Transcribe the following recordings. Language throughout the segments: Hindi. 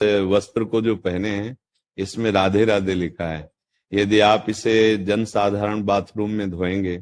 वस्त्र को जो पहने हैं इसमें राधे राधे लिखा है। यदि आप इसे जन साधारण बाथरूम में धोएंगे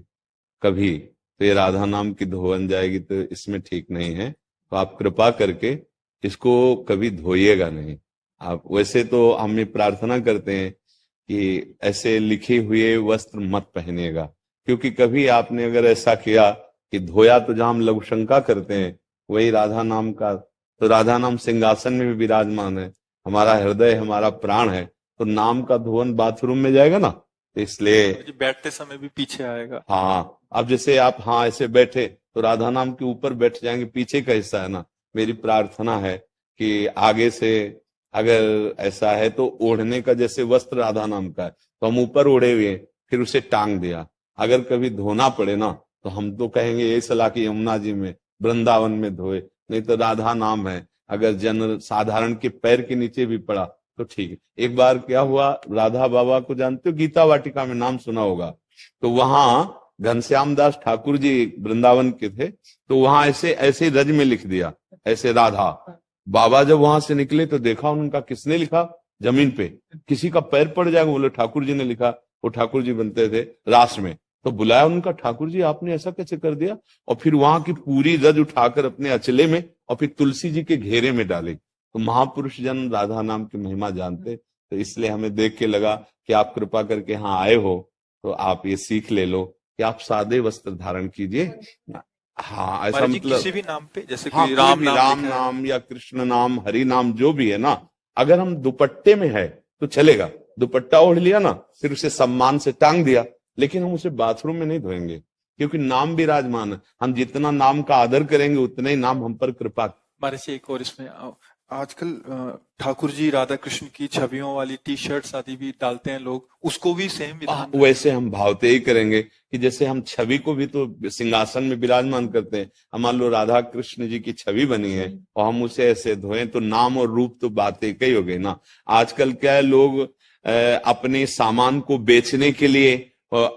कभी तो ये राधा नाम की धोवन जाएगी, तो इसमें ठीक नहीं है। तो आप कृपा करके इसको कभी धोइएगा नहीं। आप वैसे तो हम ये प्रार्थना करते हैं कि ऐसे लिखे हुए वस्त्र मत पहनिएगा, क्योंकि कभी आपने अगर ऐसा किया कि धोया तो जहां हम लघु शंका करते हैं वही राधा नाम का, तो राधा नाम सिंहासन में भी विराजमान है, हमारा हृदय हमारा प्राण है, तो नाम का धोवन बाथरूम में जाएगा ना, तो इसलिए बैठते समय भी पीछे आएगा। हाँ, अब जैसे आप हाँ ऐसे बैठे तो राधा नाम के ऊपर बैठ जाएंगे, पीछे का हिस्सा है ना। मेरी प्रार्थना है कि आगे से अगर ऐसा है तो ओढ़ने का, जैसे वस्त्र राधा नाम का है तो हम ऊपर ओढ़े हुए फिर उसे टांग दिया, अगर कभी धोना पड़े ना तो हम तो कहेंगे ये सलाह की यमुना जी में वृंदावन में धोए, नहीं तो राधा नाम है, अगर जन साधारण के पैर के नीचे भी पड़ा तो ठीक है। एक बार क्या हुआ, राधा बाबा को जानते हो, गीता वाटिका में नाम सुना होगा, तो वहां घनश्याम दास ठाकुर जी वृंदावन के थे, तो वहां ऐसे ऐसे रज में लिख दिया ऐसे राधा। बाबा जब वहां से निकले तो देखा उनका, किसने लिखा, जमीन पे किसी का पैर पड़ जाएगा, बोले ठाकुर जी ने लिखा। वो ठाकुर जी बनते थे रास में, तो बुलाया उनका, ठाकुर जी आपने ऐसा कैसे कर दिया, और फिर वहां की पूरी रज उठाकर अपने अचले में और फिर तुलसी जी के घेरे में डाली। तो महापुरुष जन राधा नाम की महिमा जानते, तो इसलिए हमें देख के लगा कि आप कृपा करके यहाँ आए हो तो आप ये सीख ले लो कि आप सादे वस्त्र धारण कीजिए। हाँ, ऐसा मतलब किसी भी नाम पे, जैसे हाँ, कोई राम नाम या कृष्ण नाम हरि नाम जो भी है ना, अगर हम दुपट्टे में है तो चलेगा, दुपट्टा ओढ़ लिया ना फिर उसे सम्मान से टांग दिया, लेकिन हम उसे बाथरूम में नहीं धोएंगे, क्योंकि नाम विराजमान है। हम जितना नाम का आदर करेंगे उतना ही नाम हम पर कृपा। हमारे से एक और इसमें आजकल ठाकुर जी राधा कृष्ण की छवियों वाली टी शर्ट्स आदि भी डालते हैं लोग, उसको भी सेम वैसे हम भावते ही करेंगे कि जैसे हम छवि को भी तो सिंहासन में विराजमान करते हैं, हम मान लो राधा कृष्ण जी की छवि बनी है और हम उसे ऐसे धोएं तो नाम और रूप तो बात एक ही हो गई ना। आजकल क्या है, लोग अपने सामान को बेचने के लिए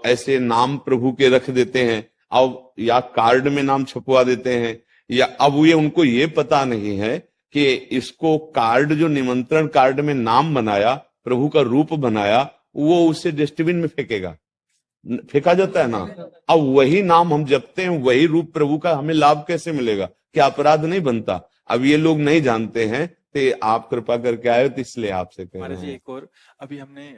ऐसे नाम प्रभु के रख देते हैं, अब या कार्ड में नाम छपवा देते हैं, या अब ये उनको ये पता नहीं है कि इसको कार्ड, जो निमंत्रण कार्ड में नाम बनाया, प्रभु का रूप बनाया, वो उसे डस्टबिन में फेंकेगा, फेंका जाता है ना। अब वही नाम हम जपते हैं, वही रूप प्रभु का, हमें लाभ कैसे मिलेगा, क्या अपराध नहीं बनता। अब ये लोग नहीं जानते हैं, तो आप कृपा करके आए तो इसलिए आपसे कह रहे हैं। एक और, अभी हमने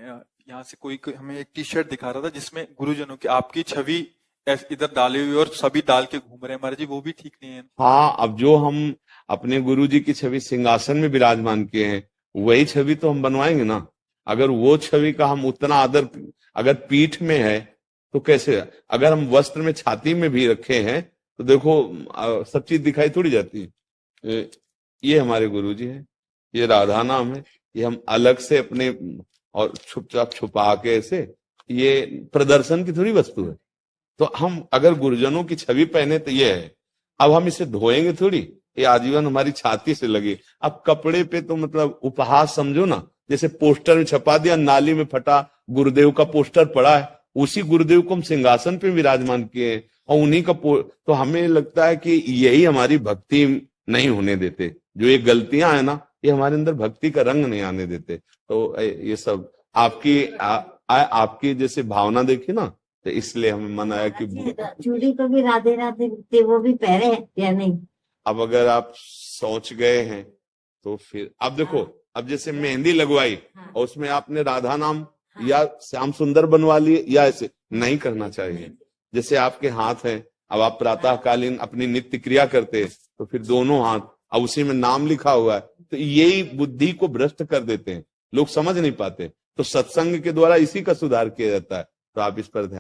यहाँ से कोई हमें एक टी शर्ट दिखा रहा था जिसमें गुरुजनों की आपकी छवि इधर डाली हुई और सभी डाल के घूम रहे हैं, महाराज जी वो भी ठीक नहीं है। हाँ, अब जो हम अपने गुरु जी की छवि सिंहासन में विराजमान किए हैं वही छवि तो हम बनवाएंगे ना। अगर वो छवि का हम उतना आदर अगर पीठ में है तो कैसे, अगर हम वस्त्र में छाती में भी रखे हैं तो देखो सब चीज दिखाई थोड़ी जाती है। ये हमारे गुरु जी है, ये राधा नाम है, ये हम अलग से अपने और छुपचाप छुपा के ऐसे, ये प्रदर्शन की थोड़ी वस्तु है। तो हम अगर गुरुजनों की छवि पहने तो ये है, अब हम इसे धोएंगे थोड़ी, ये आजीवन हमारी छाती से लगे। अब कपड़े पे तो मतलब उपहास समझो ना, जैसे पोस्टर में छपा दिया, नाली में फटा गुरुदेव का पोस्टर पड़ा है, उसी गुरुदेव को हम सिंहासन पे विराजमान किए और उन्हीं का तो हमें लगता है कि यही हमारी भक्ति नहीं होने देते। जो ये गलतियां है ना, ये हमारे अंदर भक्ति का रंग नहीं आने देते। तो ये सब आपकी जैसे भावना देखी ना, तो इसलिए हमें मन आया कि चूड़ी को भी राधे राधे वो भी पहने या नहीं। अब अगर आप सोच गए हैं तो फिर अब देखो, अब जैसे मेहंदी लगवाई और उसमें आपने राधा नाम या श्याम सुंदर बनवा लिए, या ऐसे नहीं करना चाहिए। जैसे आपके हाथ हैं, अब आप प्रातःकालीन अपनी नित्य क्रिया करते हैं तो फिर दोनों हाथ, अब उसी में नाम लिखा हुआ है, तो यही बुद्धि को भ्रष्ट कर देते हैं, लोग समझ नहीं पाते। तो सत्संग के द्वारा इसी का सुधार किया जाता है, तो आप इस पर ध्यान